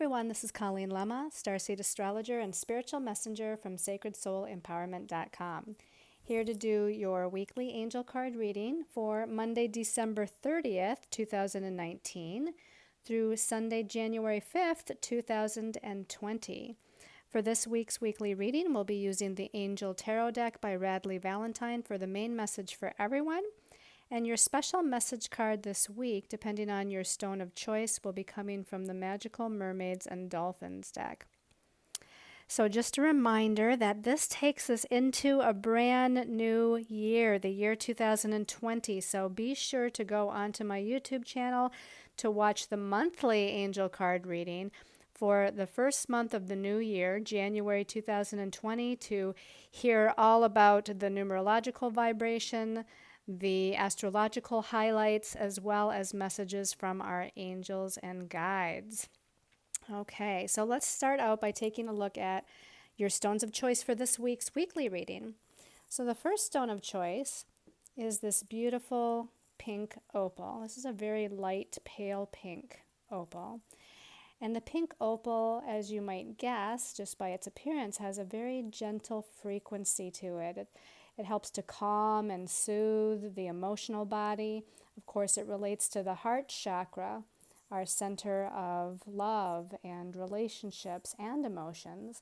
everyone, this is Colleen Lemma, Starseed Astrologer and Spiritual Messenger from SacredSoulEmpowerment.com. Here to do your weekly angel card reading for Monday, December 30th, 2019 through Sunday, January 5th, 2020. For this week's weekly reading, we'll be using the Angel Tarot deck by Radley Valentine for the main message for everyone. And your special message card this week, depending on your stone of choice, will be coming from the Magical Mermaids and Dolphins deck. So just a reminder that this takes us into a brand new year, the year 2020. So be sure to go onto my YouTube channel to watch the monthly angel card reading for the first month of the new year, January 2020, to hear all about the numerological vibration, the astrological highlights, as well as messages from our angels and guides. Okay, so let's start out by taking a look at your stones of choice for this week's weekly reading. So the first stone of choice is this beautiful pink opal. This is a very light, pale pink opal. And the pink opal, as you might guess, just by its appearance, has a very gentle frequency to it. It helps to calm and soothe the emotional body. Of course, it relates to the heart chakra, our center of love and relationships and emotions.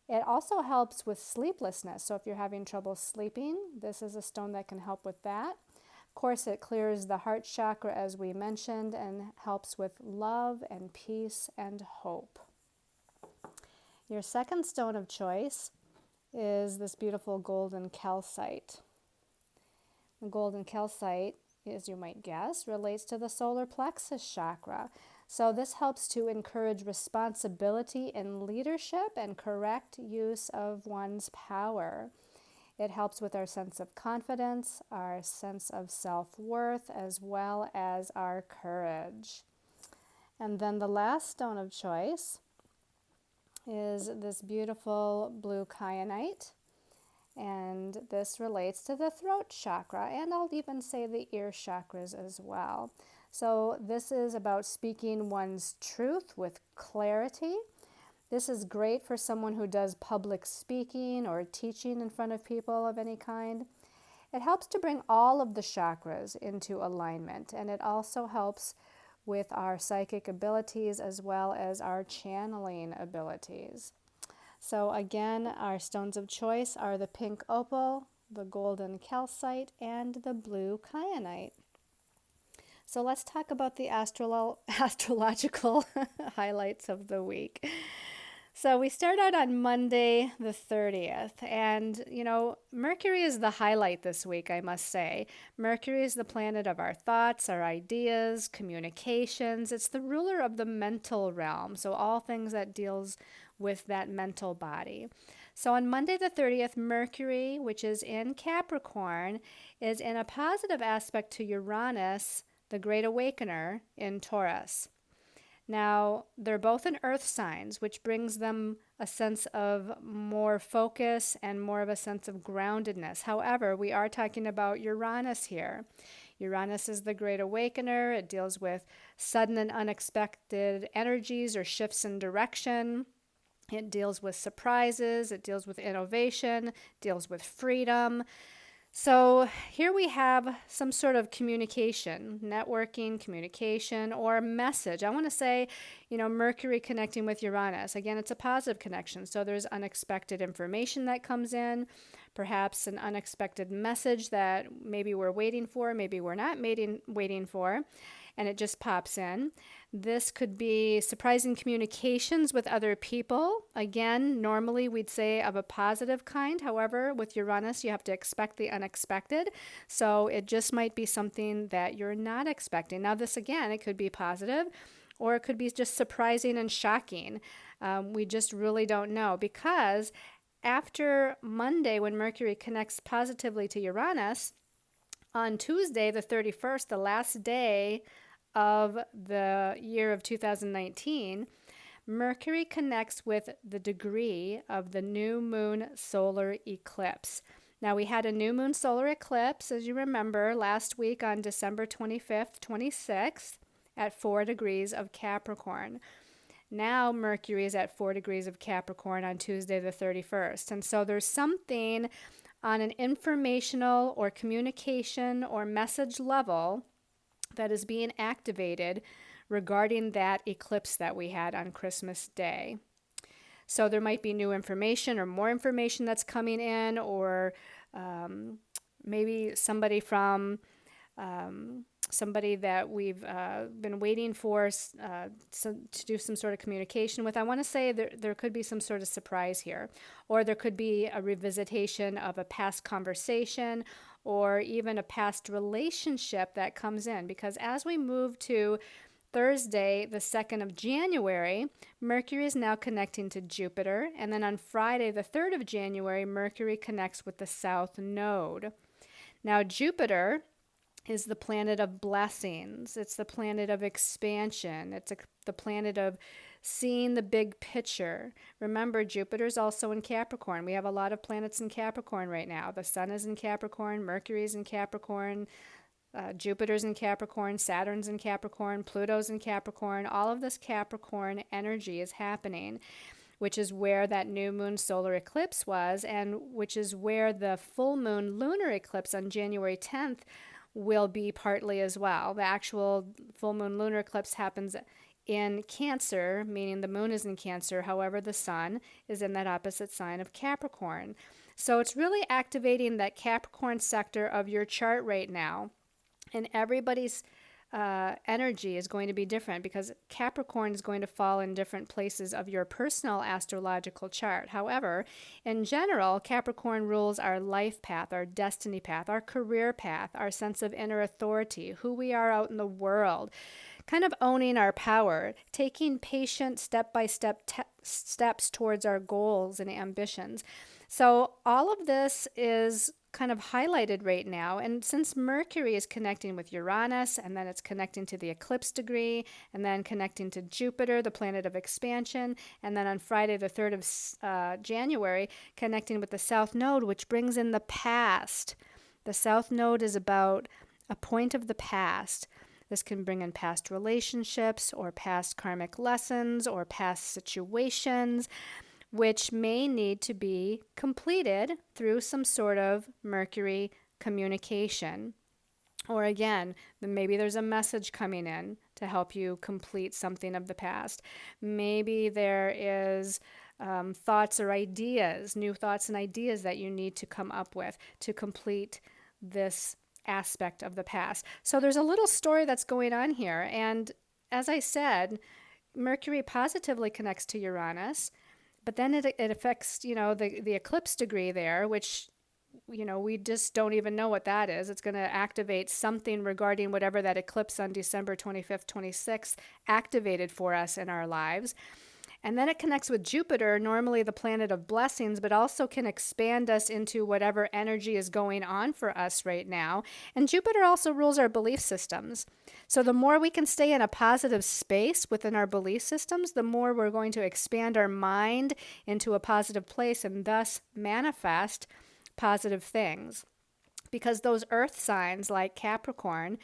It also helps with sleeplessness. So if you're having trouble sleeping, this is a stone that can help with that. Of course, it clears the heart chakra, as we mentioned, and helps with love and peace and hope. Your second stone of choice is this beautiful golden calcite. The golden calcite, as you might guess, relates to the solar plexus chakra. So this helps to encourage responsibility in leadership and correct use of one's power. It helps with our sense of confidence, our sense of self-worth, as well as our courage. And then the last stone of choice is this beautiful blue kyanite, and this relates to the throat chakra, and I'll even say the ear chakras as well. So this is about speaking one's truth with clarity. This is great for someone who does public speaking or teaching in front of people of any kind. It helps to bring all of the chakras into alignment, and it also helps with our psychic abilities as well as our channeling abilities. So again, our stones of choice are the pink opal, the golden calcite, and the blue kyanite. So let's talk about the astrological highlights of the week. So we start out on Monday the 30th, and Mercury is the highlight this week, I must say. Mercury is the planet of our thoughts, our ideas, communications. It's the ruler of the mental realm, so all things that deals with that mental body. So on Monday the 30th, Mercury, which is in Capricorn, is in a positive aspect to Uranus, the Great Awakener, in Taurus. Now, they're both in earth signs, which brings them a sense of more focus and more of a sense of groundedness. However, we are talking about Uranus here. Uranus is the Great Awakener. It deals with sudden and unexpected energies or shifts in direction. It deals with surprises. It deals with innovation, deals with freedom. So here we have some sort of communication, networking, communication, or message. I want to say, Mercury connecting with Uranus. Again, it's a positive connection. So there's unexpected information that comes in, perhaps an unexpected message that maybe we're waiting for, maybe we're not waiting for, and it just pops in. This could be surprising communications with other people. Again, normally we'd say of a positive kind. However, with Uranus, you have to expect the unexpected. So it just might be something that you're not expecting. Now, this again, it could be positive, or it could be just surprising and shocking. We just really don't know, because after Monday, when Mercury connects positively to Uranus, on Tuesday, the 31st, the last day of the year of 2019, Mercury connects with the degree of the new moon solar eclipse. Now, we had a new moon solar eclipse, as you remember, last week on December 25th, 26th, at 4 degrees of Capricorn. Now Mercury is at 4 degrees of Capricorn on Tuesday the 31st. And so there's something on an informational or communication or message level that is being activated regarding that eclipse that we had on Christmas Day. So there might be new information or more information that's coming in, or maybe somebody from somebody that we've been waiting for to do some sort of communication with. I want to say there could be some sort of surprise here, or there could be a revisitation of a past conversation, or even a past relationship that comes in. Because as we move to Thursday, the 2nd of January, Mercury is now connecting to Jupiter. And then on Friday, the 3rd of January, Mercury connects with the South Node. Now, Jupiter is the planet of blessings. It's the planet of expansion. It's the planet of seeing the big picture. Remember, Jupiter's also in Capricorn. We have a lot of planets in Capricorn right now. The Sun is in Capricorn, Mercury's in Capricorn, Jupiter's in Capricorn, Saturn's in Capricorn, Pluto's in Capricorn. All of this Capricorn energy is happening, which is where that new moon solar eclipse was, and which is where the full moon lunar eclipse on January 10th will be partly as well. The actual full moon lunar eclipse happens in Cancer, meaning the moon is in Cancer. However, the sun is in that opposite sign of Capricorn. So it's really activating that Capricorn sector of your chart right now. And everybody's energy is going to be different, because Capricorn is going to fall in different places of your personal astrological chart. However, in general, Capricorn rules our life path, our destiny path, our career path, our sense of inner authority, who we are out in the world, kind of owning our power, taking patient step-by-step steps towards our goals and ambitions. So all of this is kind of highlighted right now. And since Mercury is connecting with Uranus, and then it's connecting to the eclipse degree, and then connecting to Jupiter, the planet of expansion, and then on Friday, the 3rd of January, connecting with the South Node, which brings in the past. The South Node is about a point of the past. This can bring in past relationships, or past karmic lessons, or past situations, which may need to be completed through some sort of Mercury communication. Or again, maybe there's a message coming in to help you complete something of the past. Maybe there is thoughts or ideas, new thoughts and ideas that you need to come up with to complete this aspect of the past. So there's a little story that's going on here. And as I said, Mercury positively connects to Uranus, but then it affects, the eclipse degree there, which, we just don't even know what that is. It's going to activate something regarding whatever that eclipse on December 25th, 26th activated for us in our lives. And then it connects with Jupiter, normally the planet of blessings, but also can expand us into whatever energy is going on for us right now. And Jupiter also rules our belief systems. So the more we can stay in a positive space within our belief systems, the more we're going to expand our mind into a positive place and thus manifest positive things. Because those earth signs like Capricorn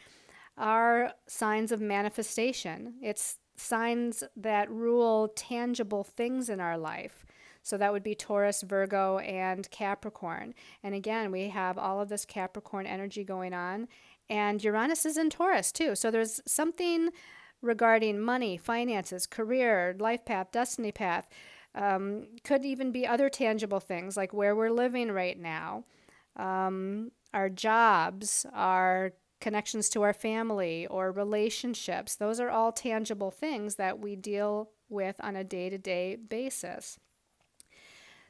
are signs of manifestation. It's signs that rule tangible things in our life. So that would be Taurus, Virgo, and Capricorn. And again, we have all of this Capricorn energy going on. And Uranus is in Taurus too. So there's something regarding money, finances, career, life path, destiny path. Could even be other tangible things like where we're living right now, our jobs, our connections to our family or relationships. Those are all tangible things that we deal with on a day-to-day basis.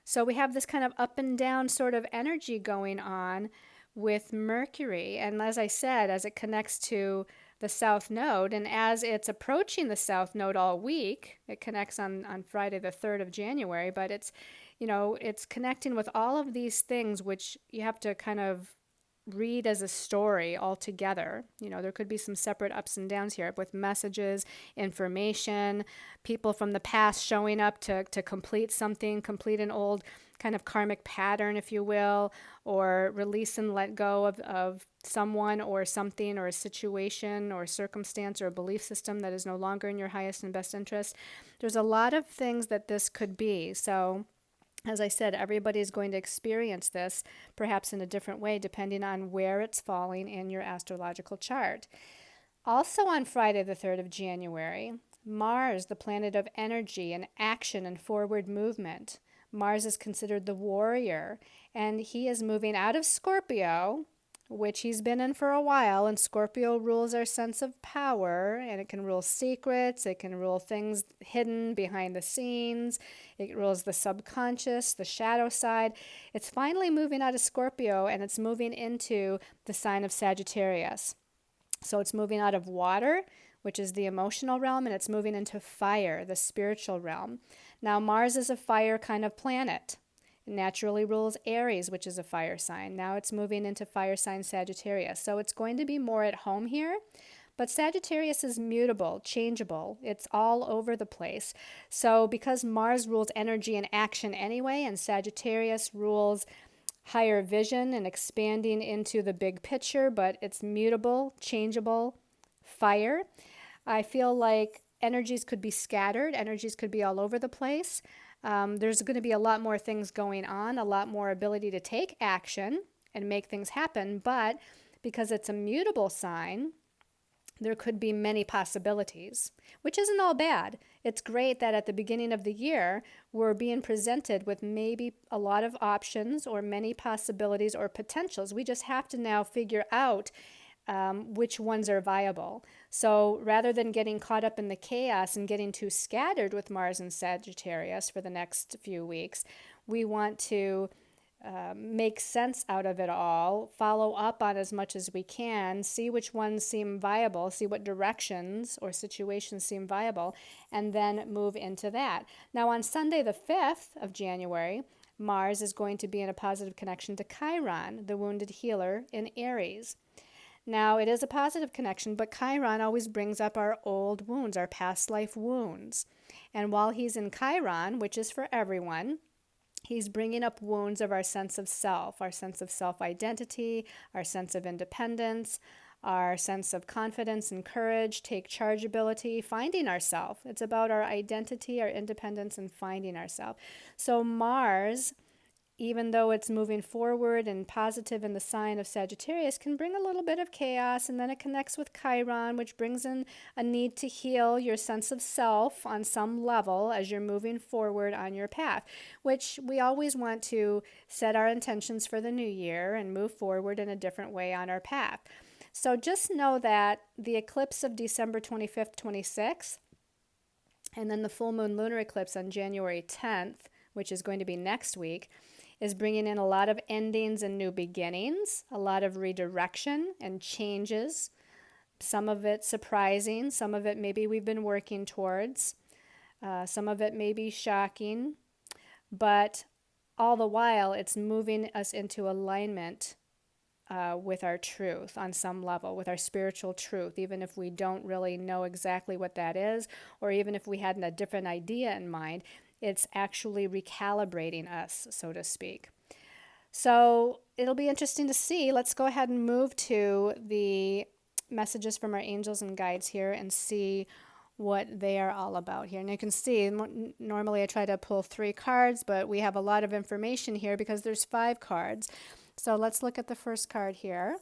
So we have this kind of up and down sort of energy going on with Mercury. And as I said, as it connects to the South Node, and as it's approaching the South Node all week, it connects on Friday the 3rd of January, but it's connecting with all of these things which you have to kind of read as a story altogether. There could be some separate ups and downs here with messages, information, people from the past showing up to complete something, complete an old kind of karmic pattern, if you will, or release and let go of someone or something or a situation or circumstance or a belief system that is no longer in your highest and best interest. There's a lot of things that this could be. So as I said, everybody's going to experience this perhaps in a different way depending on where it's falling in your astrological chart. Also on Friday the 3rd of January, Mars, the planet of energy and action and forward movement. Mars is considered the warrior, and he is moving out of Scorpio, which he's been in for a while, and Scorpio rules our sense of power, and it can rule secrets, it can rule things hidden behind the scenes, it rules the subconscious, the shadow side. It's finally moving out of Scorpio, and it's moving into the sign of Sagittarius. So it's moving out of water, which is the emotional realm, and it's moving into fire, the spiritual realm. Now, Mars is a fire kind of planet. It naturally rules Aries, which is a fire sign. Now it's moving into fire sign Sagittarius. So it's going to be more at home here. But Sagittarius is mutable, changeable. It's all over the place. So because Mars rules energy and action anyway, and Sagittarius rules higher vision and expanding into the big picture, but it's mutable, changeable, fire. I feel like energies could be scattered, energies could be all over the place. There's going to be a lot more things going on, a lot more ability to take action and make things happen, but because it's a mutable sign, there could be many possibilities, which isn't all bad. It's great that at the beginning of the year, we're being presented with maybe a lot of options or many possibilities or potentials. We just have to now figure out which ones are viable. So rather than getting caught up in the chaos and getting too scattered with Mars and Sagittarius for the next few weeks, we want to make sense out of it all, follow up on as much as we can, see which ones seem viable, see what directions or situations seem viable, and then move into that. Now on Sunday the 5th of January, Mars is going to be in a positive connection to Chiron, the wounded healer in Aries. Now, it is a positive connection, but Chiron always brings up our old wounds, our past life wounds. And while he's in Chiron, which is for everyone, he's bringing up wounds of our sense of self-identity, our sense of independence, our sense of confidence and courage, take charge ability, finding ourselves. It's about our identity, our independence, and finding ourselves. So Mars, even though it's moving forward and positive in the sign of Sagittarius, can bring a little bit of chaos, and then it connects with Chiron, which brings in a need to heal your sense of self on some level as you're moving forward on your path, which we always want to set our intentions for the new year and move forward in a different way on our path. So just know that the eclipse of December 25th, 26th, and then the full moon lunar eclipse on January 10th, which is going to be next week, is bringing in a lot of endings and new beginnings, a lot of redirection and changes, some of it surprising, some of it maybe we've been working towards, some of it may be shocking, but all the while it's moving us into alignment with our truth on some level, with our spiritual truth, even if we don't really know exactly what that is, or even if we had a different idea in mind. It's actually recalibrating us, so to speak. So it'll be interesting to see. Let's go ahead and move to the messages from our angels and guides here and see what they are all about here. And you can see, normally I try to pull 3 cards, but we have a lot of information here because there's 5 cards. So let's look at the first card here.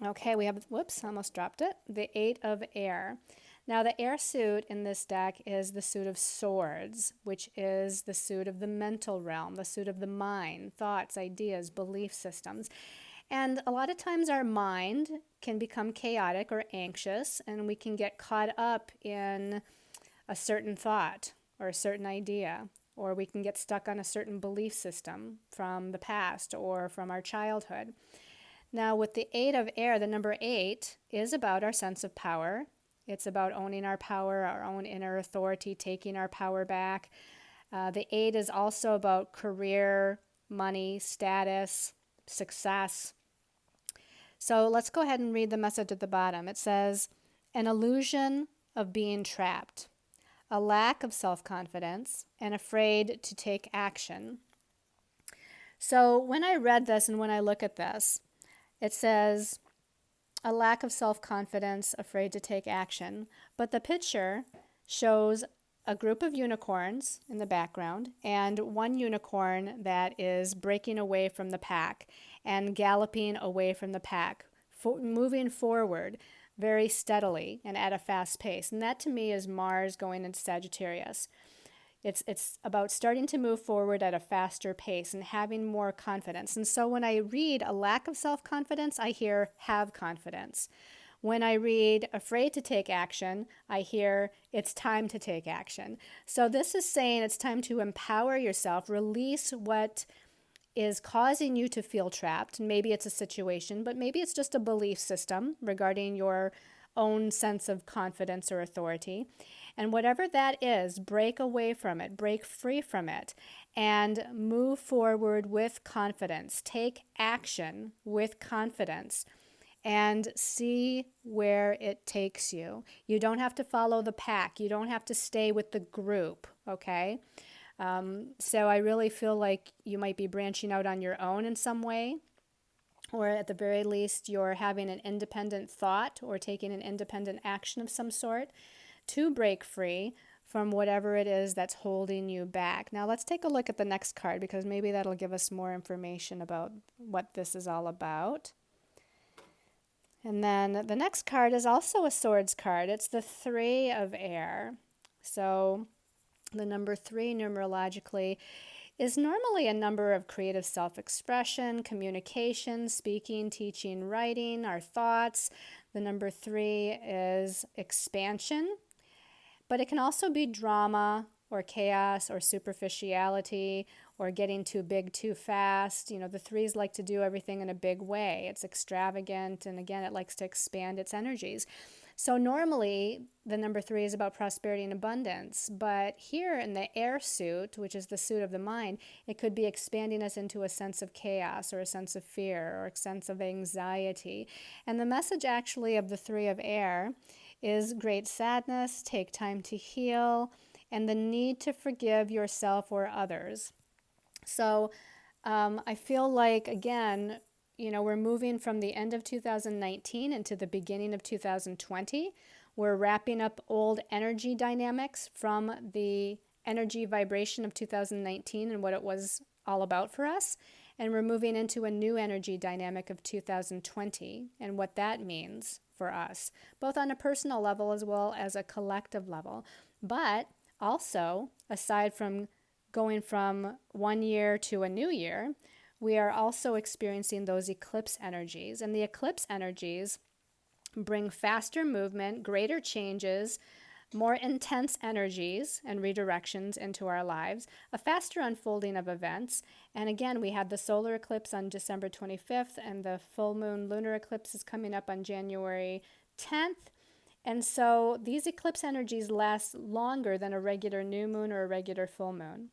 Okay, we have, whoops, almost dropped it, the 8 of Air. Now, the air suit in this deck is the suit of swords, which is the suit of the mental realm, the suit of the mind, thoughts, ideas, belief systems. And a lot of times our mind can become chaotic or anxious, and we can get caught up in a certain thought or a certain idea, or we can get stuck on a certain belief system from the past or from our childhood. Now, with the 8 of Air, the number 8 is about our sense of power. It's about owning our power, our own inner authority, taking our power back. The 8 is also about career, money, status, success, So let's go ahead and read the message at the bottom. It says, an illusion of being trapped, a lack of self-confidence, and afraid to take action. So when I read this and when I look at this, it says, a lack of self-confidence, afraid to take action. But the picture shows a group of unicorns in the background and one unicorn that is breaking away from the pack and galloping away from the pack, moving forward very steadily and at a fast pace. And that to me is Mars going into Sagittarius. It's about starting to move forward at a faster pace and having more confidence. And so when I read a lack of self-confidence, I hear have confidence. When I read afraid to take action, I hear it's time to take action. So this is saying it's time to empower yourself, release what is causing you to feel trapped. Maybe it's a situation, but maybe it's just a belief system regarding your own sense of confidence or authority. And whatever that is, break away from it, break free from it, and move forward with confidence. Take action with confidence and see where it takes you. You don't have to follow the pack. You don't have to stay with the group, okay? So I really feel like you might be branching out on your own in some way, or at the very least, you're having an independent thought or taking an independent action of some sort to break free from whatever it is that's holding you back. Now let's take a look at the next card because maybe that'll give us more information about what this is all about. And then the next card is also a swords card. It's the 3 of air. So the number 3 numerologically is normally a number of creative self-expression, communication, speaking, teaching, writing, our thoughts. The number 3 is expansion, but it can also be drama or chaos or superficiality or getting too big too fast. You know, the 3s like to do everything in a big way. It's extravagant, and again, it likes to expand its energies. So normally, the number 3 is about prosperity and abundance, but here in the air suit, which is the suit of the mind, it could be expanding us into a sense of chaos or a sense of fear or a sense of anxiety. And the message actually of the 3 of air is great sadness, take time to heal, and the need to forgive yourself or others. So I feel like, again, you know, we're moving from the end of 2019 into the beginning of 2020. We're wrapping up old energy dynamics from the energy vibration of 2019 and what it was all about for us. And we're moving into a new energy dynamic of 2020 and what that means for us, both on a personal level as well as a collective level. But also, aside from going from one year to a new year, we are also experiencing those eclipse energies. And the eclipse energies bring faster movement, greater changes, more intense energies and redirections into our lives, a faster unfolding of events. And again, we had the solar eclipse on December 25th, and the full moon lunar eclipse is coming up on January 10th. And so these eclipse energies last longer than a regular new moon or a regular full moon.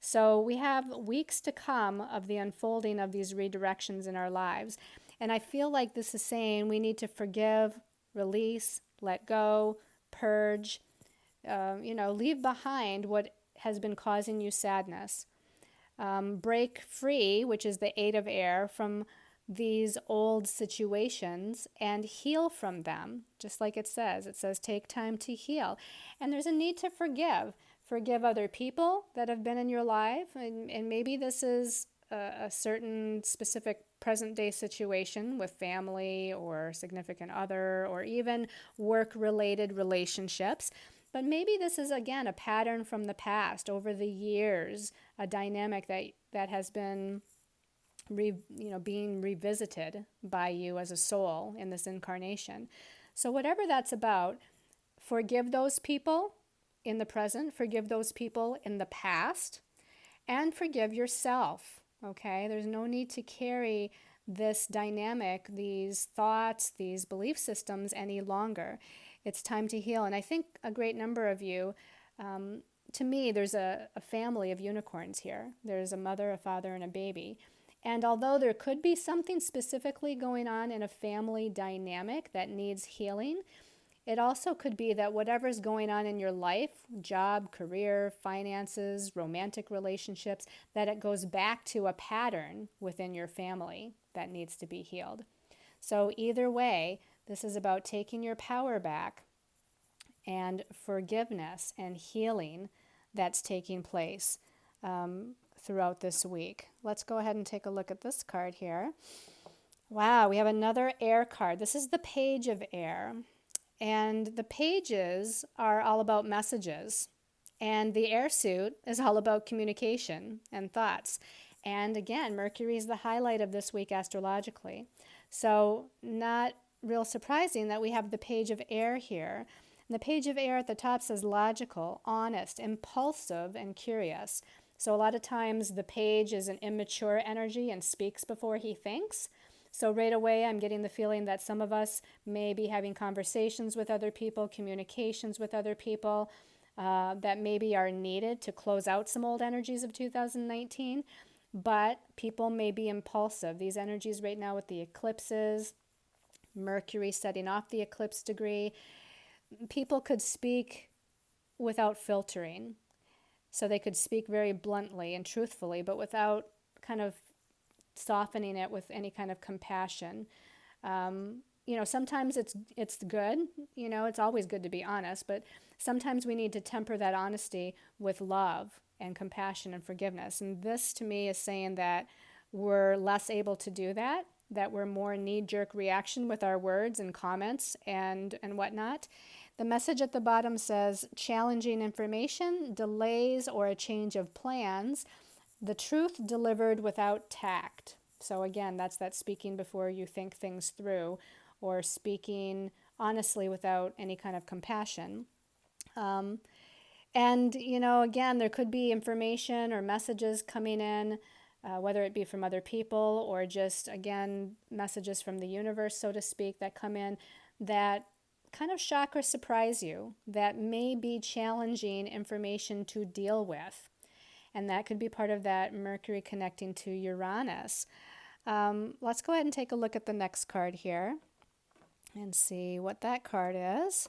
So we have weeks to come of the unfolding of these redirections in our lives. And I feel like this is saying we need to forgive, release, let go, purge, leave behind what has been causing you sadness. Break free, which is the 8 of air, from these old situations and heal from them, just like it says. It says take time to heal. And there's a need to forgive. Forgive other people that have been in your life, and maybe this is a certain specific present-day situation with family or significant other or even work-related relationships. But maybe this is, again, a pattern from the past, over the years, a dynamic that has been being revisited by you as a soul in this incarnation. So whatever that's about, forgive those people in the present, forgive those people in the past, and forgive yourself, okay? There's no need to carry this dynamic, these thoughts, these belief systems any longer. It's time to heal. And I think a great number of you, to me, there's a family of unicorns here. There's a mother, a father, and a baby. And although there could be something specifically going on in a family dynamic that needs healing, it also could be that whatever's going on in your life, job, career, finances, romantic relationships, that it goes back to a pattern within your family that needs to be healed. So either way, this is about taking your power back and forgiveness and healing that's taking place throughout this week. Let's go ahead and take a look at this card here. Wow, we have another air card. This is the Page of Air. And the pages are all about messages. And the air suit is all about communication and thoughts. And again, Mercury is the highlight of this week astrologically. So not real surprising that we have the Page of Air here. And the Page of Air at the top says logical, honest, impulsive, and curious. So a lot of times the page is an immature energy and speaks before he thinks. So right away I'm getting the feeling that some of us may be having conversations with other people, communications with other people that maybe are needed to close out some old energies of 2019. But people may be impulsive. These energies right now with the eclipses, Mercury setting off the eclipse degree, people could speak without filtering. So they could speak very bluntly and truthfully, but without kind of softening it with any kind of compassion. Sometimes it's good. It's always good to be honest, but sometimes we need to temper that honesty with love and compassion and forgiveness. And this to me is saying that we're less able to do that we're more knee-jerk reaction with our words and comments and whatnot. The message at the bottom says challenging information, delays, or a change of plans, the truth delivered without tact. So again, that's that speaking before you think things through, or speaking honestly without any kind of compassion. Again, there could be information or messages coming in, whether it be from other people or just, again, messages from the universe, so to speak, that come in that kind of shock or surprise you, that may be challenging information to deal with. And that could be part of that Mercury connecting to Uranus. Let's go ahead and take a look at the next card here and see what that card is.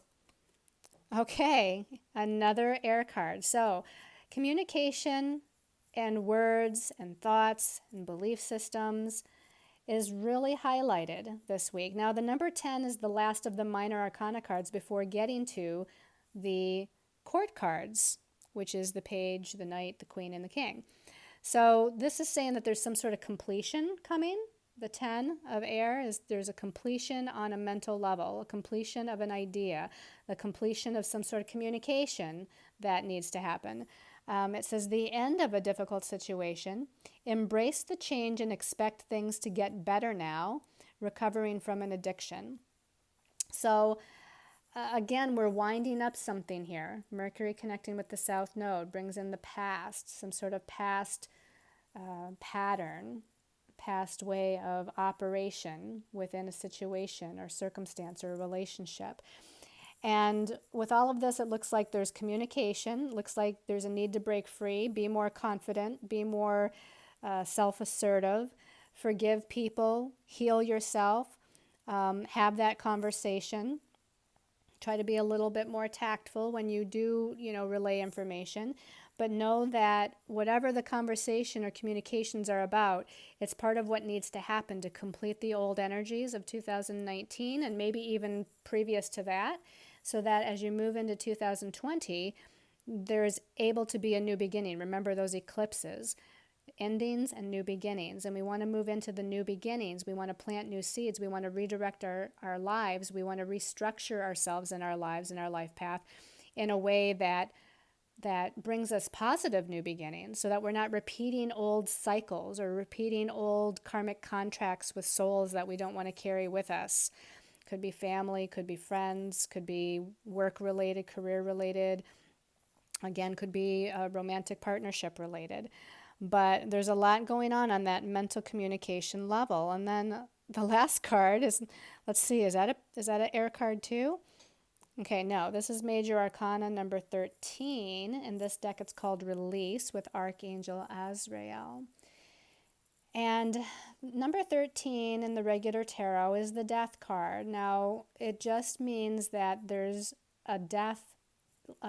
Okay, another air card. So communication and words and thoughts and belief systems is really highlighted this week. Now, the number 10 is the last of the minor arcana cards before getting to the court cards, which is the page, the knight, the queen, and the king. So this is saying that there's some sort of completion coming. The 10 of air is there's a completion on a mental level, a completion of an idea, the completion of some sort of communication that needs to happen. It says the end of a difficult situation. Embrace the change and expect things to get better now, recovering from an addiction. So again, we're winding up something here. Mercury connecting with the South Node brings in the past, some sort of past pattern, past way of operation within a situation or circumstance or a relationship. And with all of this, it looks like there's communication, looks like there's a need to break free, be more confident, be more self-assertive, forgive people, heal yourself, have that conversation. Try to be a little bit more tactful when you do, relay information. But know that whatever the conversation or communications are about, it's part of what needs to happen to complete the old energies of 2019 and maybe even previous to that, so that as you move into 2020, there's able to be a new beginning. Remember those eclipses, endings and new beginnings. And we want to move into the new beginnings. We want to plant new seeds. We want to redirect our lives. We want to restructure ourselves in our lives and our life path in a way that brings us positive new beginnings, so that we're not repeating old cycles or repeating old karmic contracts with souls that we don't want to carry with us. Could be family, could be friends, could be work-related, career-related. Again, could be romantic partnership related. But there's a lot going on that mental communication level. And then the last card is, let's see, is that an air card too? Okay, no, this is Major Arcana number 13. In this deck, it's called Release with Archangel Azrael. And number 13 in the regular tarot is the death card. Now, it just means that there's a death,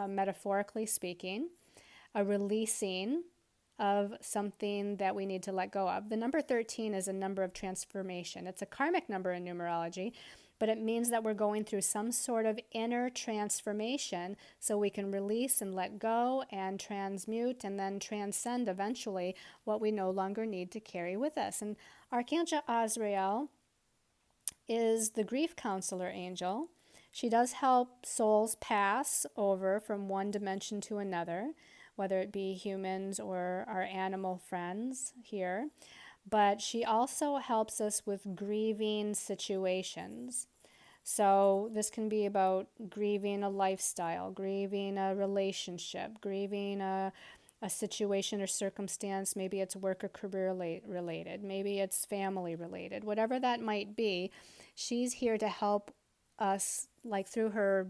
metaphorically speaking, a releasing of something that we need to let go of. The number 13 is a number of transformation. It's a karmic number in numerology, but it means that we're going through some sort of inner transformation so we can release and let go and transmute and then transcend eventually what we no longer need to carry with us. And Archangel Azrael is the grief counselor angel. She does help souls pass over from one dimension to another, whether it be humans or our animal friends here. But she also helps us with grieving situations. So this can be about grieving a lifestyle, grieving a relationship, grieving a situation or circumstance. Maybe it's work or career related, maybe it's family related, whatever that might be. She's here to help us, like through her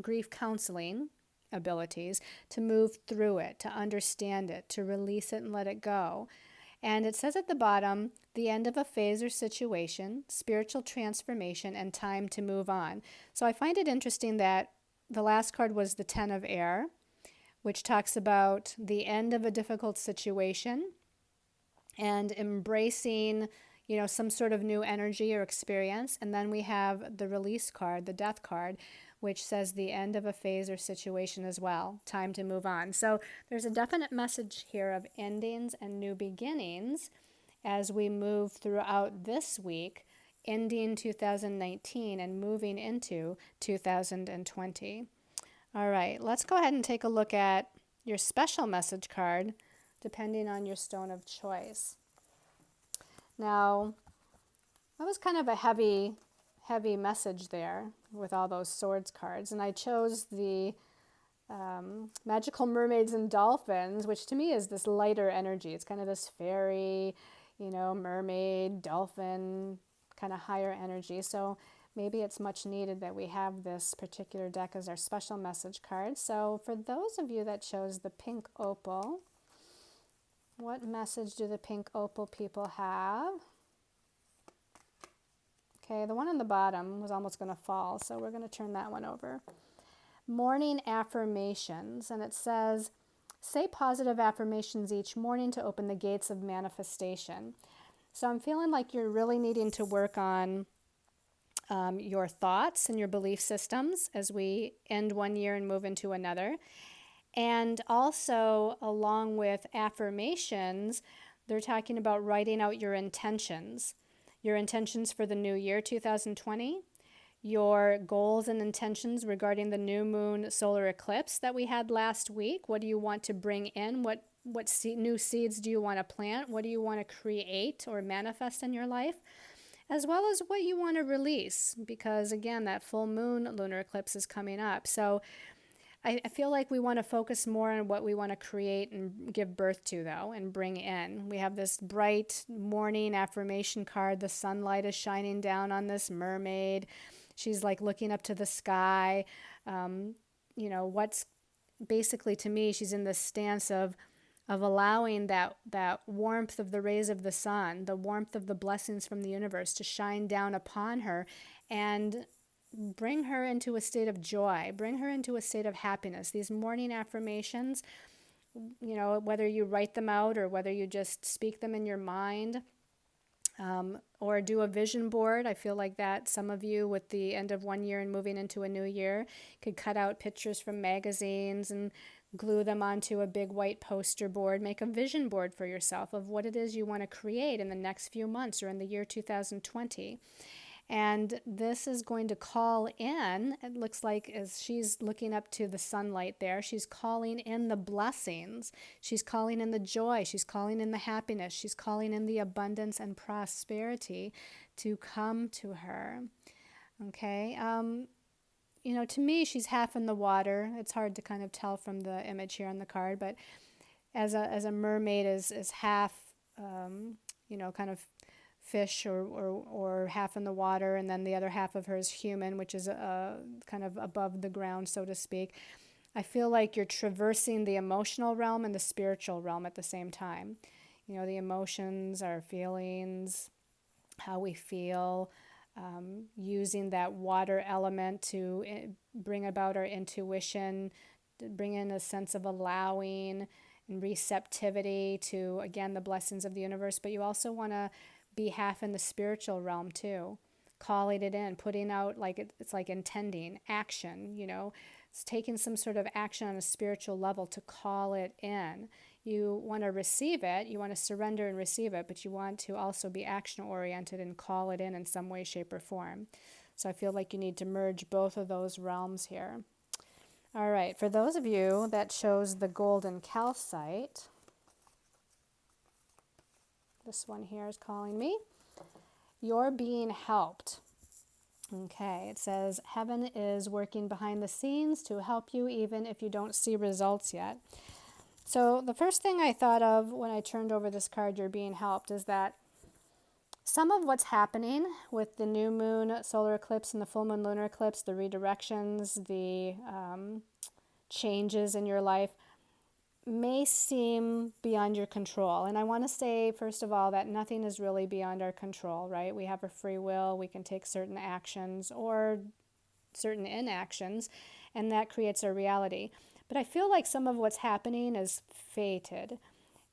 grief counseling abilities, to move through it, to understand it, to release it and let it go. And it says at the bottom, the end of a phase or situation, spiritual transformation, and time to move on. So I find it interesting that the last card was the Ten of Air, which talks about the end of a difficult situation and embracing, some sort of new energy or experience. And then we have the release card, the death card, which says the end of a phase or situation as well, time to move on. So there's a definite message here of endings and new beginnings as we move throughout this week, ending 2019 and moving into 2020. All right, let's go ahead and take a look at your special message card, depending on your stone of choice. Now, that was kind of a heavy message there with all those swords cards, and I chose the Magical Mermaids and Dolphins, which to me is this lighter energy. It's kind of this fairy, mermaid, dolphin, kind of higher energy. So maybe it's much needed that we have this particular deck as our special message card. So for those of you that chose the pink opal, what message do the pink opal people have? Okay, the one on the bottom was almost going to fall, so we're going to turn that one over. Morning affirmations, and it says, say positive affirmations each morning to open the gates of manifestation. So I'm feeling like you're really needing to work on your thoughts and your belief systems as we end one year and move into another. And also, along with affirmations, they're talking about writing out your intentions for the new year, 2020, your goals and intentions regarding the new moon solar eclipse that we had last week. What do you want to bring in? What new seeds do you want to plant? What do you want to create or manifest in your life? As well as what you want to release, because again, that full moon lunar eclipse is coming up. So I feel like we want to focus more on what we want to create and give birth to, though, and bring in. We have this bright morning affirmation card. The sunlight is shining down on this mermaid. She's like looking up to the sky. What's basically, to me, she's in this stance of allowing that warmth of the rays of the sun, the warmth of the blessings from the universe to shine down upon her and bring her into a state of joy, bring her into a state of happiness. These morning affirmations, whether you write them out or whether you just speak them in your mind, or do a vision board. I feel like that some of you, with the end of one year and moving into a new year, could cut out pictures from magazines and glue them onto a big white poster board. Make a vision board for yourself of what it is you want to create in the next few months or in the year 2020. And this is going to call in, it looks like as she's looking up to the sunlight there, she's calling in the blessings, she's calling in the joy, she's calling in the happiness, she's calling in the abundance and prosperity to come to her. Okay, to me, she's half in the water. It's hard to kind of tell from the image here on the card, but as a mermaid is half, kind of fish or half in the water, and then the other half of her is human, which is kind of above the ground, so to speak. I feel like you're traversing the emotional realm and the spiritual realm at the same time. the emotions, our feelings, how we feel, using that water element to bring about our intuition, to bring in a sense of allowing and receptivity to, again, the blessings of the universe. But you also want to be half in the spiritual realm too, calling it in, putting out, like it's like intending action, it's taking some sort of action on a spiritual level to call it in. You want to receive it, you want to surrender and receive it, but you want to also be action oriented and call it in some way, shape, or form. So I feel like you need to merge both of those realms here. All right, for those of you that chose the golden calcite, this one here is calling me. You're being helped. Okay, it says, heaven is working behind the scenes to help you even if you don't see results yet. So the first thing I thought of when I turned over this card, you're being helped, is that some of what's happening with the new moon solar eclipse and the full moon lunar eclipse, the redirections, the changes in your life, may seem beyond your control. And I want to say, first of all, that nothing is really beyond our control, right? We have a free will. We can take certain actions or certain inactions, and that creates our reality. But I feel like some of what's happening is fated.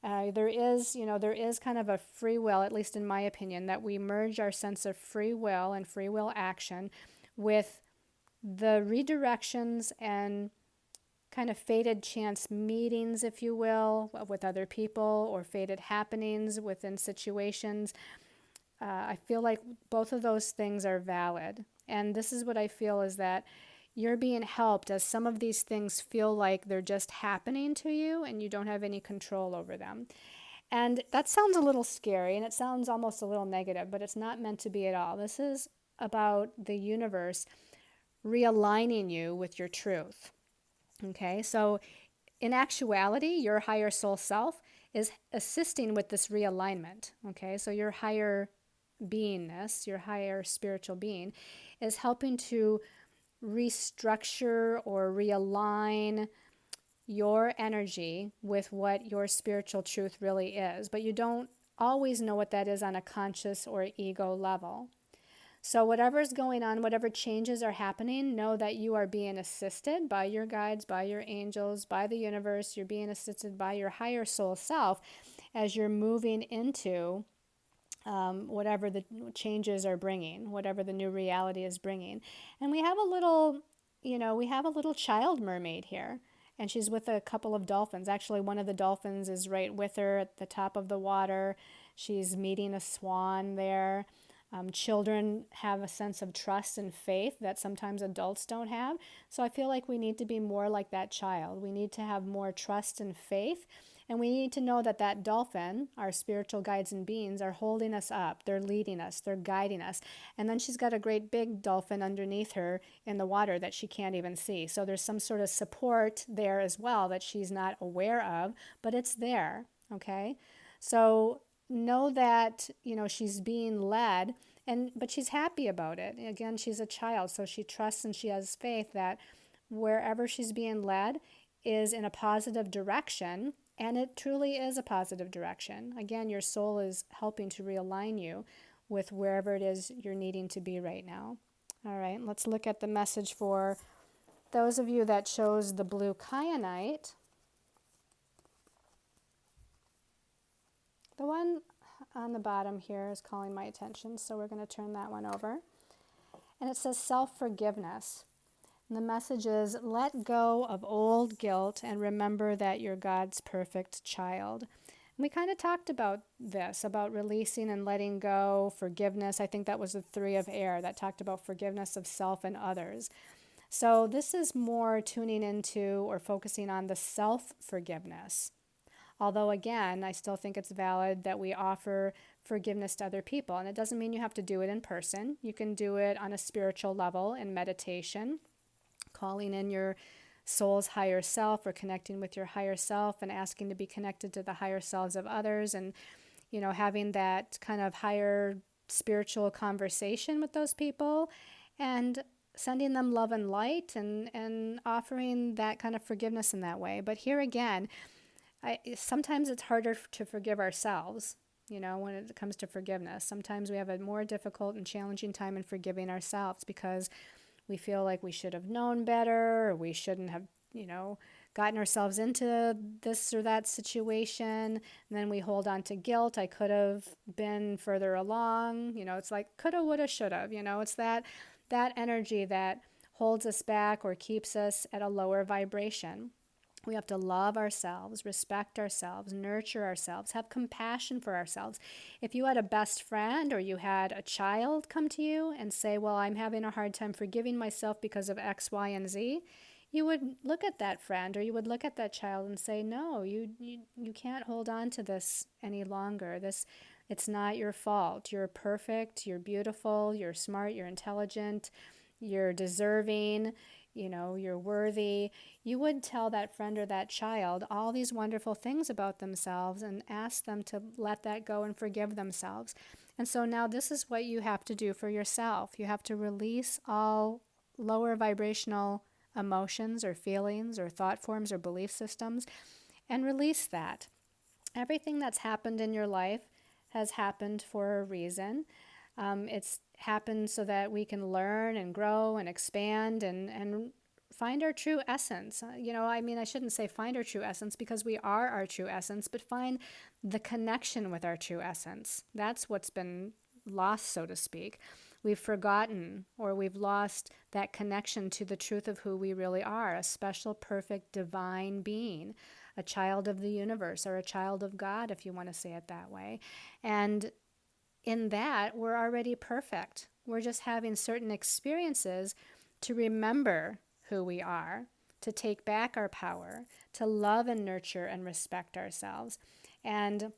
There is kind of a free will, at least in my opinion, that we merge our sense of free will and free will action with the redirections and kind of fated chance meetings, if you will, with other people, or fated happenings within situations. I feel like both of those things are valid. And this is what I feel, is that you're being helped as some of these things feel like they're just happening to you and you don't have any control over them. And that sounds a little scary and it sounds almost a little negative, but it's not meant to be at all. This is about the universe realigning you with your truth. Okay, so in actuality, your higher soul self is assisting with this realignment. Okay, so your higher beingness, your higher spiritual being, is helping to restructure or realign your energy with what your spiritual truth really is. But you don't always know what that is on a conscious or ego level. So whatever's going on, whatever changes are happening, know that you are being assisted by your guides, by your angels, by the universe. You're being assisted by your higher soul self as you're moving into whatever the changes are bringing, whatever the new reality is bringing. And we have a little child mermaid here. And she's with a couple of dolphins. Actually, one of the dolphins is right with her at the top of the water. She's meeting a swan there. Children have a sense of trust and faith that sometimes adults don't have. So I feel like we need to be more like that child. We need to have more trust and faith. And we need to know that that dolphin, our spiritual guides and beings, are holding us up. They're leading us. They're guiding us. And then she's got a great big dolphin underneath her in the water that she can't even see. So there's some sort of support there as well that she's not aware of, but it's there, okay? So know that, she's being led, but she's happy about it. Again, she's a child, so she trusts and she has faith that wherever she's being led is in a positive direction, and it truly is a positive direction. Again, your soul is helping to realign you with wherever it is you're needing to be right now. All right, let's look at the message for those of you that chose the blue kyanite. The one on the bottom here is calling my attention, so we're going to turn that one over. And it says self-forgiveness. And the message is, let go of old guilt and remember that you're God's perfect child. And we kind of talked about this, about releasing and letting go, forgiveness. I think that was the 3 of air that talked about forgiveness of self and others. So this is more tuning into or focusing on the self-forgiveness. Although, again, I still think it's valid that we offer forgiveness to other people. And it doesn't mean you have to do it in person. You can do it on a spiritual level in meditation, calling in your soul's higher self or connecting with your higher self and asking to be connected to the higher selves of others and, having that kind of higher spiritual conversation with those people and sending them love and light and offering that kind of forgiveness in that way. But here again, Sometimes it's harder to forgive ourselves, when it comes to forgiveness. Sometimes we have a more difficult and challenging time in forgiving ourselves because we feel like we should have known better, or we shouldn't have, gotten ourselves into this or that situation. And then we hold on to guilt. I could have been further along. It's like coulda, woulda, shoulda. It's that energy that holds us back or keeps us at a lower vibration. We have to love ourselves, respect ourselves, nurture ourselves, have compassion for ourselves. If you had a best friend or you had a child come to you and say, well, I'm having a hard time forgiving myself because of X, Y, and Z, you would look at that friend or you would look at that child and say, no, you can't hold on to this any longer. It's not your fault. You're perfect, you're beautiful, you're smart, you're intelligent, you're deserving, you're worthy. You would tell that friend or that child all these wonderful things about themselves and ask them to let that go and forgive themselves. And so now this is what you have to do for yourself. You have to release all lower vibrational emotions or feelings or thought forms or belief systems and release that. Everything that's happened in your life has happened for a reason. It's happened so that we can learn and grow and expand and find our true essence. I shouldn't say find our true essence because we are our true essence, but find the connection with our true essence. That's what's been lost, so to speak. We've forgotten or we've lost that connection to the truth of who we really are, a special, perfect, divine being, a child of the universe or a child of God, if you want to say it that way. And in that, we're already perfect. We're just having certain experiences to remember who we are, to take back our power, to love and nurture and respect ourselves. And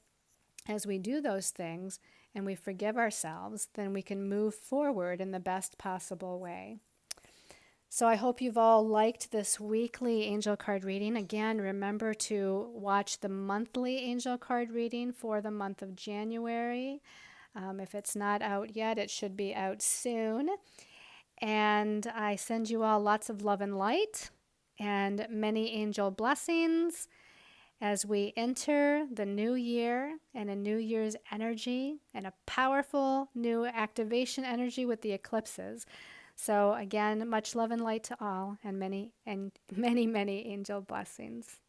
as we do those things and we forgive ourselves, then we can move forward in the best possible way. So I hope you've all liked this weekly angel card reading. Again, remember to watch the monthly angel card reading for the month of January. If it's not out yet, it should be out soon. And I send you all lots of love and light and many angel blessings as we enter the new year and a new year's energy and a powerful new activation energy with the eclipses. So again, much love and light to all and many, many angel blessings.